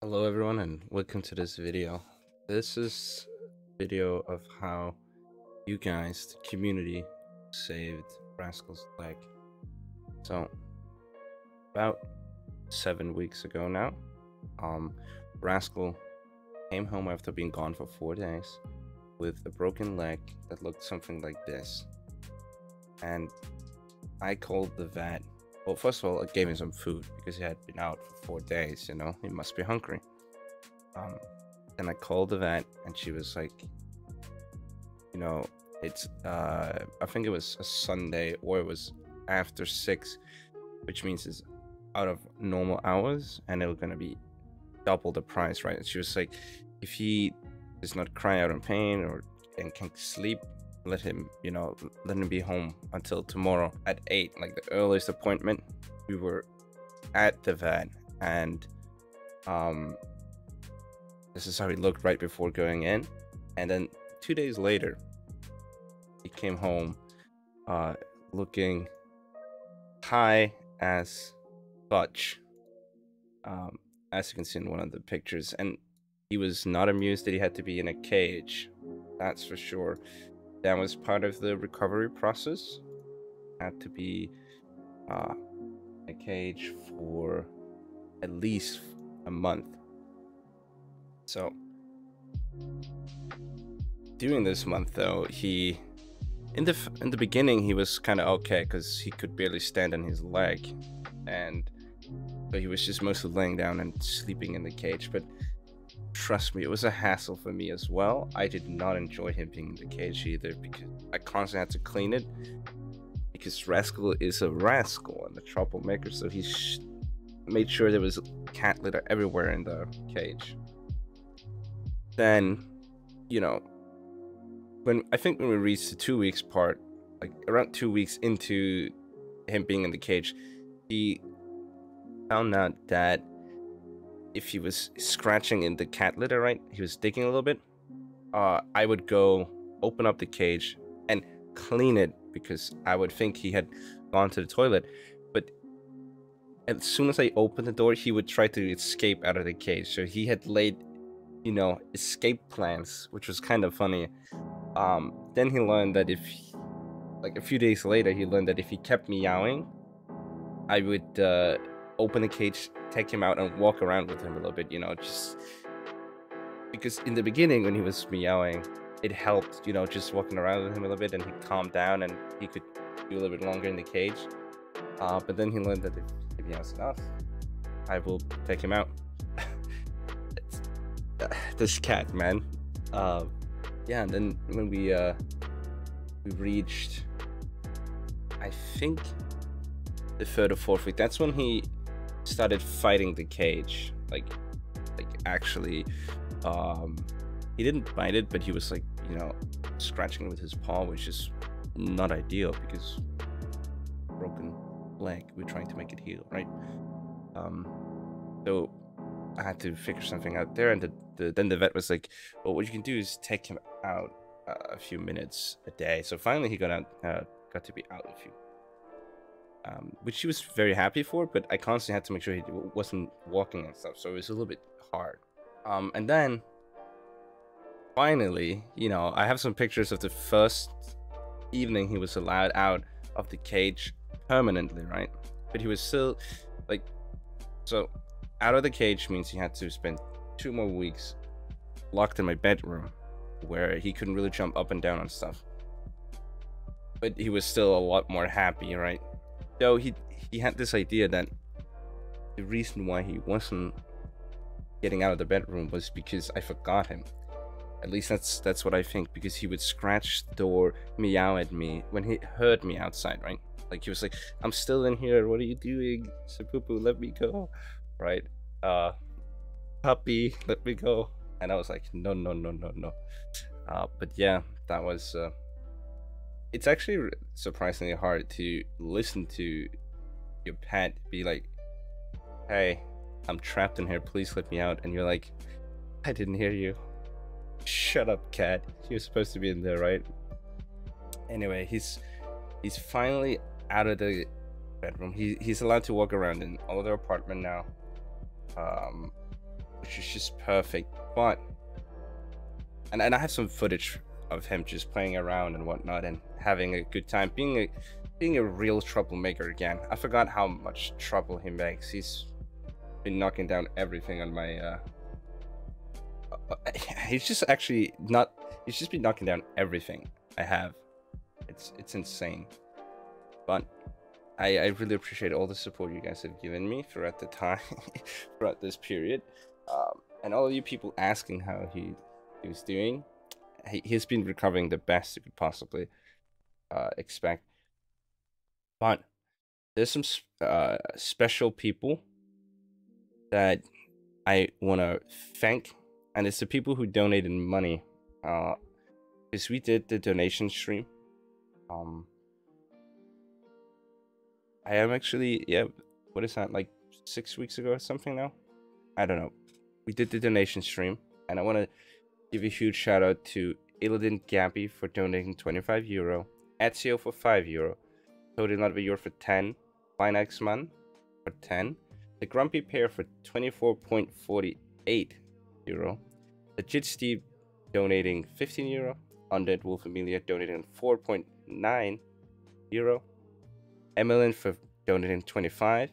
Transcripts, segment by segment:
Hello everyone and welcome to this video. This is a video of how you guys, the community, saved Rascal's leg. So about 7 weeks ago now, Rascal came home after being gone for 4 days with a broken leg that looked something like this. And I called the vet. Well, first of all, I gave him some food because he had been out for 4 days, he must be hungry. Then I called the vet and she was like, it's, I think it was a Sunday or it was after 6, which means it's out of normal hours and it was going to be double the price, right? And she was like, if he does not cry out in pain and can't sleep, let him be home until tomorrow at 8, like the earliest appointment. We were at the vet and this is how he looked right before going in. And then 2 days later he came home looking high as fudge, as you can see in one of the pictures. And he was not amused that he had to be in a cage, that's for sure. That was part of the recovery process. Had to be in a cage for at least a month. So during this month, though, he in the beginning he was kind of okay because he could barely stand on his leg, and so he was just mostly laying down and sleeping in the cage. But trust me, it was a hassle for me as well. I did not enjoy him being in the cage either because I constantly had to clean it, because Rascal is a rascal and a troublemaker, so he made sure there was cat litter everywhere in the cage. Then, when we reached the 2 weeks part, like around 2 weeks into him being in the cage, he found out that if he was scratching in the cat litter, right, he was digging a little bit, I would go open up the cage and clean it because I would think he had gone to the toilet. But as soon as I opened the door, he would try to escape out of the cage. So he had laid, escape plans, which was kind of funny. Then he learned that like a few days later, he learned that if he kept meowing, I would open the cage, take him out, and walk around with him a little bit, just because in the beginning when he was meowing, it helped, just walking around with him a little bit, and he calmed down and he could do a little bit longer in the cage. But then he learned that if he meows enough, I will take him out. This cat, man. Yeah, and then when we reached, I think, the 3rd or 4th week, that's when he started fighting the cage, like actually. He didn't bite it, but he was like, scratching it with his paw, which is not ideal because broken leg, we're trying to make it heal, right? So I had to figure something out there, and then the vet was like, well, what you can do is take him out a few minutes a day. So finally he got to be out a few, which he was very happy for, but I constantly had to make sure he wasn't walking and stuff, so it was a little bit hard. And then finally, I have some pictures of the first evening he was allowed out of the cage permanently, right? But he was still so out of the cage means he had to spend 2 more weeks locked in my bedroom where he couldn't really jump up and down on stuff. But he was still a lot more happy, right? So he had this idea that the reason why he wasn't getting out of the bedroom was because I forgot him. At least that's what I think, because he would scratch the door, meow at me when he heard me outside, right? Like he was like, I'm still in here, what are you doing? Sebubu, let me go, right? Puppy, let me go. And I was like, no. But yeah, that was it's actually surprisingly hard to listen to your pet be like, hey, I'm trapped in here, please let me out. And you're like, I didn't hear you. Shut up, cat. You're supposed to be in there, right? Anyway, he's finally out of the bedroom. He's allowed to walk around in all of their apartment now. which is just perfect. But and I have some footage of him just playing around and whatnot and having a good time, being a real troublemaker again. I forgot how much trouble he makes. He's been knocking down everything on my he's just actually not he's just been knocking down everything I have. It's insane. But I really appreciate all the support you guys have given me throughout the time, throughout this period, and all of you people asking how he was doing. He's been recovering the best you could possibly expect. But there's some special people that I want to thank, and it's the people who donated money, because we did the donation stream. I am actually, yeah, what is that, like 6 weeks ago or something now? I don't know. We did the donation stream, and I want to give a huge shout out to Ilodin Gabby for donating €25, Ezio for €5, Tony Latvior for 10, Linexman for 10, The Grumpy Pear for 24.48 euro, Legit Steve donating €15, Undead Wolf Amelia donating 4.9 euro, Emmeline for donating 25.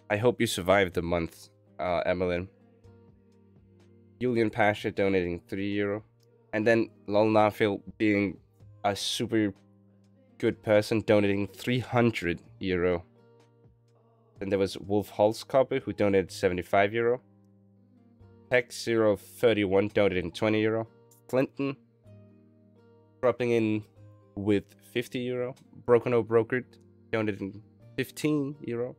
I hope you survived the month, Emmeline. Julian Pasha donating €3. And then Lolnafil, being a super good person, donating €300. Then there was Wolf Holzkopper, who donated €75. Tech031 donating €20. Clinton dropping in with €50. Broken O Brokered donating €15.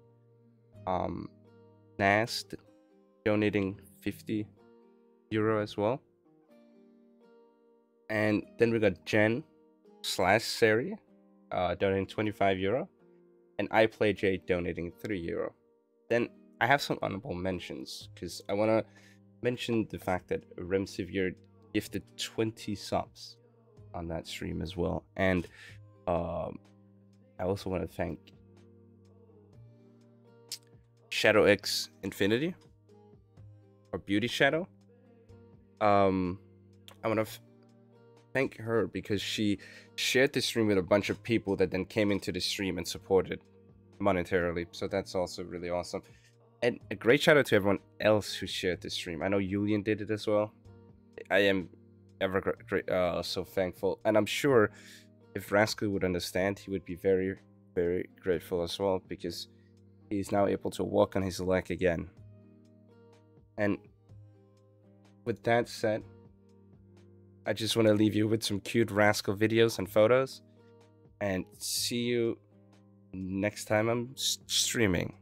Nast donating €50 as well. And then we got Jen/Sari donating €25, and I Play J donating €3. Then I have some honorable mentions, because I want to mention the fact that Remsivir gifted 20 subs on that stream as well. And I also want to thank Shadow X Infinity, or Beauty Shadow. I want to thank her because she shared the stream with a bunch of people that then came into the stream and supported monetarily. So that's also really awesome. And a great shout out to everyone else who shared the stream. I know Julian did it as well. I am ever so thankful. And I'm sure if Rascal would understand, he would be very, very grateful as well, because he's now able to walk on his leg again. And with that said, I just want to leave you with some cute Rascal videos and photos, and see you next time I'm streaming.